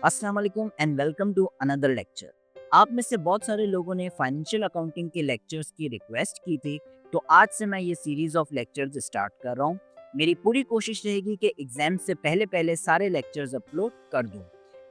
अस्सलाम वालेकुम and welcome to another lecture. आप में से बहुत सारे लोगों ने फाइनेंशियल अकाउंटिंग के लेक्चर्स की रिक्वेस्ट की थी, तो आज से मैं ये सीरीज ऑफ लेक्चर्स स्टार्ट कर रहा हूँ। मेरी पूरी कोशिश रहेगी कि एग्जाम से पहले पहले सारे लेक्चर्स अपलोड कर दूँ।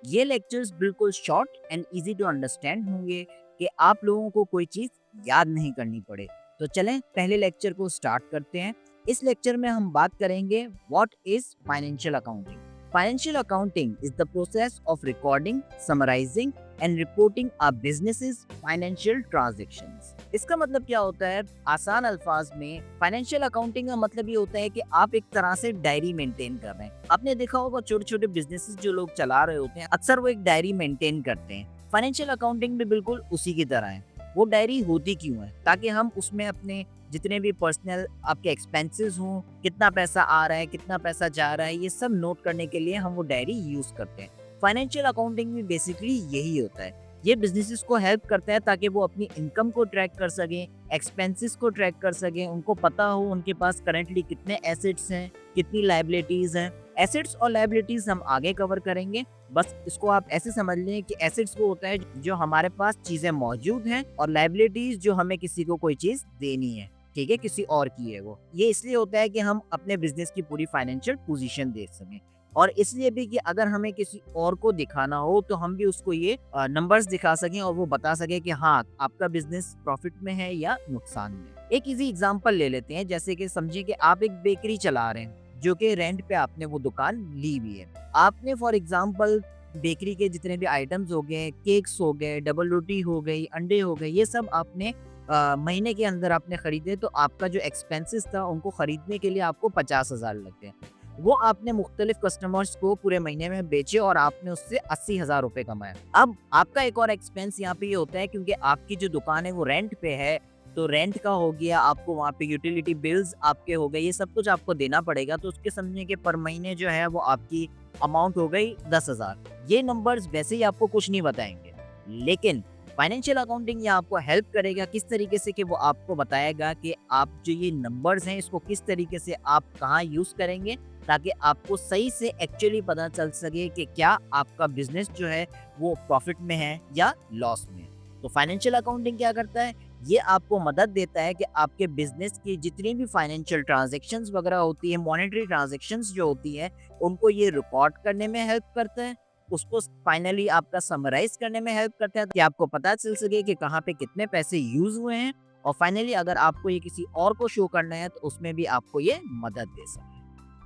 ये लेक्चर्स बिल्कुल short and easy to understand होंगे कि आप लोगों को कोई चीज़ याद नहीं करनी पड़े। तो चलें पहले लेक्चर को स्टार्ट करते हैं। इस लेक्चर में हम बात करेंगे what is financial accounting. Financial accounting is the process of recording, summarizing and reporting a business's financial transactions. इसका मतलब क्या होता है? आसान अल्फाज में फाइनेंशियल अकाउंटिंग का मतलब ये होता है कि आप एक तरह से डायरी मेंटेन कर रहे हैं। आपने देखा होगा छोटे छोटे बिजनेसेस जो लोग चला रहे होते हैं, अक्सर वो एक डायरी मेंटेन करते हैं। फाइनेंशियल अकाउंटिंग भी बिल्कुल उसी की तरह है। वो डायरी होती क्यों है? ताकि हम उसमें अपने जितने भी पर्सनल आपके एक्सपेंसेस हों, कितना पैसा आ रहा है, कितना पैसा जा रहा है, ये सब नोट करने के लिए हम वो डायरी यूज़ करते हैं। फाइनेंशियल अकाउंटिंग भी बेसिकली यही होता है। ये बिज़नेसेस को हेल्प करता है ताकि वो अपनी इनकम को ट्रैक कर सकें, एक्सपेंसेस को ट्रैक कर सकें, उनको पता हो उनके पास करंटली कितने एसेट्स हैं, कितनी लायबिलिटीज़ हैं। एसेट्स और लायबिलिटीज़ हम आगे कवर करेंगे। बस इसको आप ऐसे समझ लें कि एसेट्स वो होता है जो हमारे पास चीज़ें मौजूद हैं, और लायबिलिटीज़ जो हमें किसी को कोई चीज़ देनी है। ठीक है, किसी और की है वो। ये इसलिए होता है कि हम अपने बिज़नेस की पूरी फाइनेंशियल पोजीशन देख सकें, और इसलिए भी कि अगर हमें किसी और को दिखाना हो तो हम भी उसको ये नंबर्स दिखा सकें और वो बता सके कि हाँ, आपका बिज़नेस प्रॉफिट में है या नुकसान में है। एक ईज़ी एग्ज़ाम्पल ले लेते हैं, जैसे कि समझिए कि आप एक बेकरी चला रहे हैं, जो कि रेंट पे आपने वो दुकान ली हुई है। आपने फॉर एग्ज़ाम्पल बेकरी के जितने भी आइटम्स हो गए, केक्स हो गए, डबल रोटी हो गई, अंडे हो गए, ये सब आपने महीने के अंदर आपने खरीदे, तो आपका जो एक्सपेंसेस था उनको खरीदने के लिए आपको 50,000 लगते हैं। वो आपने मुख्तलिफ कस्टमर्स को पूरे महीने में बेचे और आपने उससे 80,000 रुपए कमाए। अब आपका एक और एक्सपेंस यहाँ पे ये होता है, क्योंकि आपकी जो दुकान है वो रेंट पे है, तो रेंट का हो गया, आपको वहाँ पे यूटिलिटी बिल्स आपके हो गए, ये सब कुछ आपको देना पड़ेगा। तो उसके समझने के पर महीने जो है वो आपकी अमाउंट हो गई 10,000। ये नंबर्स वैसे ही आपको कुछ नहीं बताएंगे, लेकिन फाइनेंशियल अकाउंटिंग ये आपको हेल्प करेगा किस तरीके से, कि वो आपको बताएगा कि आप जो ये नंबर्स हैं इसको किस तरीके से आप कहाँ यूज़ करेंगे, ताकि आपको सही से एक्चुअली पता चल सके कि क्या आपका बिजनेस जो है वो प्रॉफिट में है या लॉस में है। तो फाइनेंशियल अकाउंटिंग क्या करता है? ये आपको मदद देता है कि आपके बिजनेस की जितनी भी फाइनेंशियल ट्रांजैक्शंस वगैरह होती है, मॉनेटरी ट्रांजैक्शंस जो होती है, उनको ये रिकॉर्ड करने में हेल्प करता है। उसको फाइनली आपका समराइज करने में हेल्प करता है कि आपको पता चल सके कि कहाँ पे कितने पैसे यूज हुए हैं, और फाइनली अगर आपको ये किसी और को शो करना है तो उसमें भी आपको ये मदद दे सके।